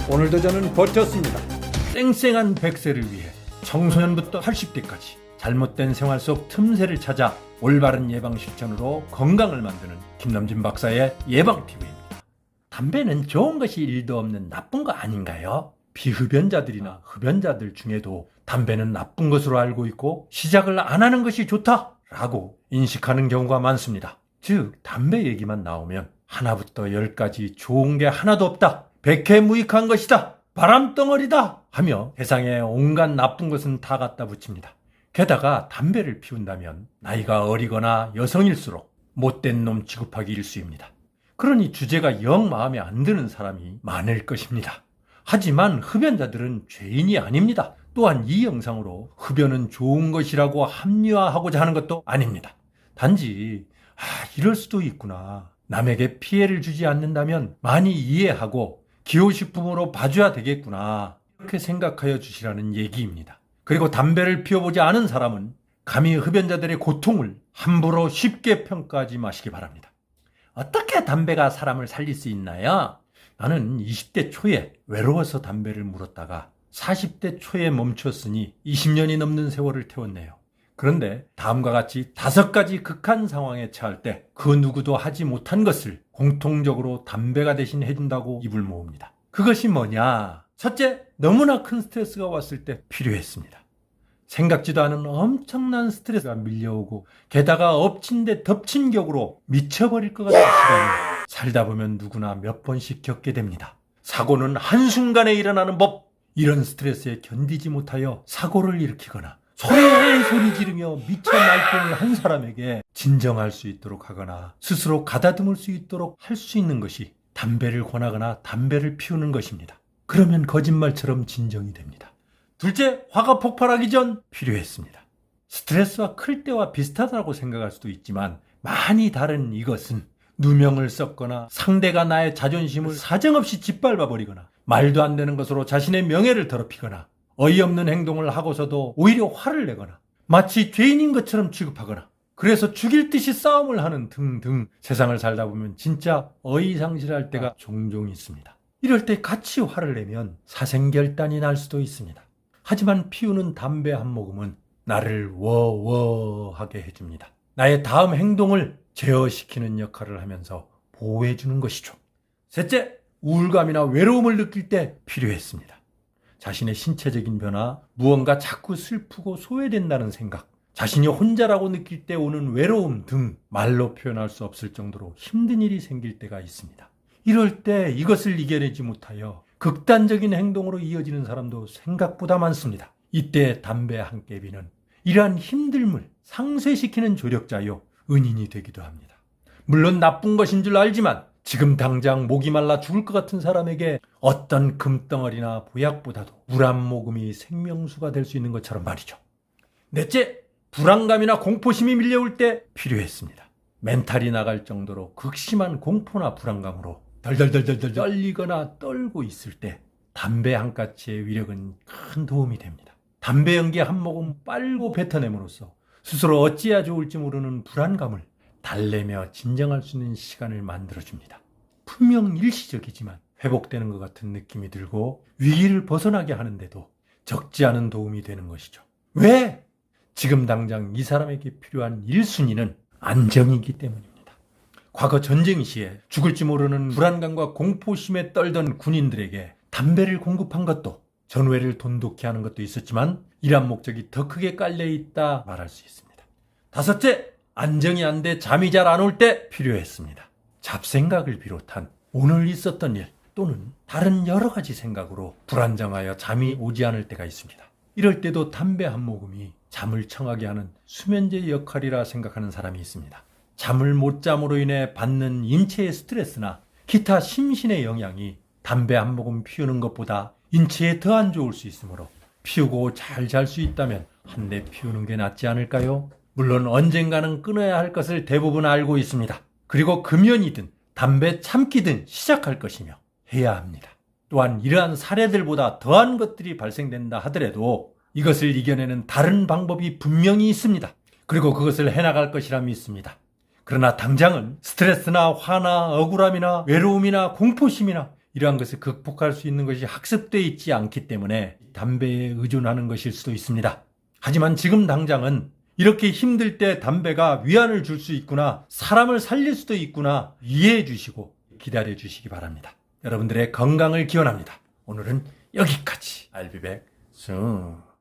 오늘도 저는 버텼습니다. 쌩쌩한 100세를 위해 청소년부터 80대까지 잘못된 생활 속 틈새를 찾아 올바른 예방 실천으로 건강을 만드는 김남진 박사의 예방TV입니다. 담배는 좋은 것이 일도 없는 나쁜 거 아닌가요? 비흡연자들이나 흡연자들 중에도 담배는 나쁜 것으로 알고 있고 시작을 안 하는 것이 좋다라고 인식하는 경우가 많습니다. 즉 담배 얘기만 나오면 하나부터 10까지 좋은 게 하나도 없다, 백해무익한 것이다, 바람덩어리다 하며 세상에 온갖 나쁜 것은 다 갖다 붙입니다. 게다가 담배를 피운다면 나이가 어리거나 여성일수록 못된 놈 취급하기 일쑤입니다. 그러니 주제가 영 마음에 안 드는 사람이 많을 것입니다. 하지만 흡연자들은 죄인이 아닙니다. 또한 이 영상으로 흡연은 좋은 것이라고 합리화하고자 하는 것도 아닙니다. 단지 이럴 수도 있구나, 남에게 피해를 주지 않는다면 많이 이해하고 기호식품으로 봐줘야 되겠구나, 이렇게 생각하여 주시라는 얘기입니다. 그리고 담배를 피워보지 않은 사람은 감히 흡연자들의 고통을 함부로 쉽게 평가하지 마시기 바랍니다. 어떻게 담배가 사람을 살릴 수 있나요? 나는 20대 초에 외로워서 담배를 물었다가 40대 초에 멈췄으니 20년이 넘는 세월을 태웠네요. 그런데 다음과 같이 5가지 극한 상황에 처할 때 그 누구도 하지 못한 것을 공통적으로 담배가 대신 해준다고 입을 모읍니다. 그것이 뭐냐? 첫째, 너무나 큰 스트레스가 왔을 때 필요했습니다. 생각지도 않은 엄청난 스트레스가 밀려오고 게다가 엎친 데 덮친 격으로 미쳐버릴 것 같은 시간을 살다 보면 누구나 몇 번씩 겪게 됩니다. 사고는 한순간에 일어나는 법. 이런 스트레스에 견디지 못하여 사고를 일으키거나 소리 지르며 미쳐 날뛰는 한 사람에게 진정할 수 있도록 하거나 스스로 가다듬을 수 있도록 할 수 있는 것이 담배를 권하거나 담배를 피우는 것입니다. 그러면 거짓말처럼 진정이 됩니다. 둘째, 화가 폭발하기 전 필요했습니다. 스트레스와 클 때와 비슷하다고 생각할 수도 있지만 많이 다른 이것은 누명을 썼거나 상대가 나의 자존심을 사정없이 짓밟아버리거나 말도 안 되는 것으로 자신의 명예를 더럽히거나 어이없는 행동을 하고서도 오히려 화를 내거나 마치 죄인인 것처럼 취급하거나 그래서 죽일 듯이 싸움을 하는 등등, 세상을 살다 보면 진짜 어이상실할 때가 종종 있습니다. 이럴 때 같이 화를 내면 사생결단이 날 수도 있습니다. 하지만 피우는 담배 한 모금은 나를 워워하게 해줍니다. 나의 다음 행동을 제어시키는 역할을 하면서 보호해주는 것이죠. 셋째, 우울감이나 외로움을 느낄 때 필요했습니다. 자신의 신체적인 변화, 무언가 자꾸 슬프고 소외된다는 생각, 자신이 혼자라고 느낄 때 오는 외로움 등 말로 표현할 수 없을 정도로 힘든 일이 생길 때가 있습니다. 이럴 때 이것을 이겨내지 못하여 극단적인 행동으로 이어지는 사람도 생각보다 많습니다. 이때 담배 한 깨비는 이러한 힘듦을 상쇄시키는 조력자요, 은인이 되기도 합니다. 물론 나쁜 것인 줄 알지만 지금 당장 목이 말라 죽을 것 같은 사람에게 어떤 금덩어리나 보약보다도 물 한 모금이 생명수가 될 수 있는 것처럼 말이죠. 넷째, 불안감이나 공포심이 밀려올 때 필요했습니다. 멘탈이 나갈 정도로 극심한 공포나 불안감으로 덜덜덜덜 떨리거나 떨고 있을 때 담배 한 까치의 위력은 큰 도움이 됩니다. 담배 연기 한 모금 빨고 뱉어냄으로써 스스로 어찌해야 좋을지 모르는 불안감을 달래며 진정할 수 있는 시간을 만들어줍니다. 분명 일시적이지만 회복되는 것 같은 느낌이 들고 위기를 벗어나게 하는데도 적지 않은 도움이 되는 것이죠. 왜? 지금 당장 이 사람에게 필요한 1순위는 안정이기 때문입니다. 과거 전쟁 시에 죽을지 모르는 불안감과 공포심에 떨던 군인들에게 담배를 공급한 것도 전후회를 돈독히 하는 것도 있었지만 이러한 목적이 더 크게 깔려있다 말할 수 있습니다. 다섯째, 안정이 안 돼 잠이 잘 안 올 때 필요했습니다. 잡생각을 비롯한 오늘 있었던 일 또는 다른 여러 가지 생각으로 불안정하여 잠이 오지 않을 때가 있습니다. 이럴 때도 담배 한 모금이 잠을 청하게 하는 수면제 역할이라 생각하는 사람이 있습니다. 잠을 못 잠으로 인해 받는 인체의 스트레스나 기타 심신의 영향이 담배 한 모금 피우는 것보다 인체에 더 안 좋을 수 있으므로 피우고 잘 잘 수 있다면 한 대 피우는 게 낫지 않을까요? 물론 언젠가는 끊어야 할 것을 대부분 알고 있습니다. 그리고 금연이든 담배 참기든 시작할 것이며 해야 합니다. 또한 이러한 사례들보다 더한 것들이 발생된다 하더라도 이것을 이겨내는 다른 방법이 분명히 있습니다. 그리고 그것을 해나갈 것이라 믿습니다. 그러나 당장은 스트레스나 화나 억울함이나 외로움이나 공포심이나 이러한 것을 극복할 수 있는 것이 학습되어 있지 않기 때문에 담배에 의존하는 것일 수도 있습니다. 하지만 지금 당장은 이렇게 힘들 때 담배가 위안을 줄 수 있구나, 사람을 살릴 수도 있구나 이해해 주시고 기다려 주시기 바랍니다. 여러분들의 건강을 기원합니다. 오늘은 여기까지. I'll be back soon.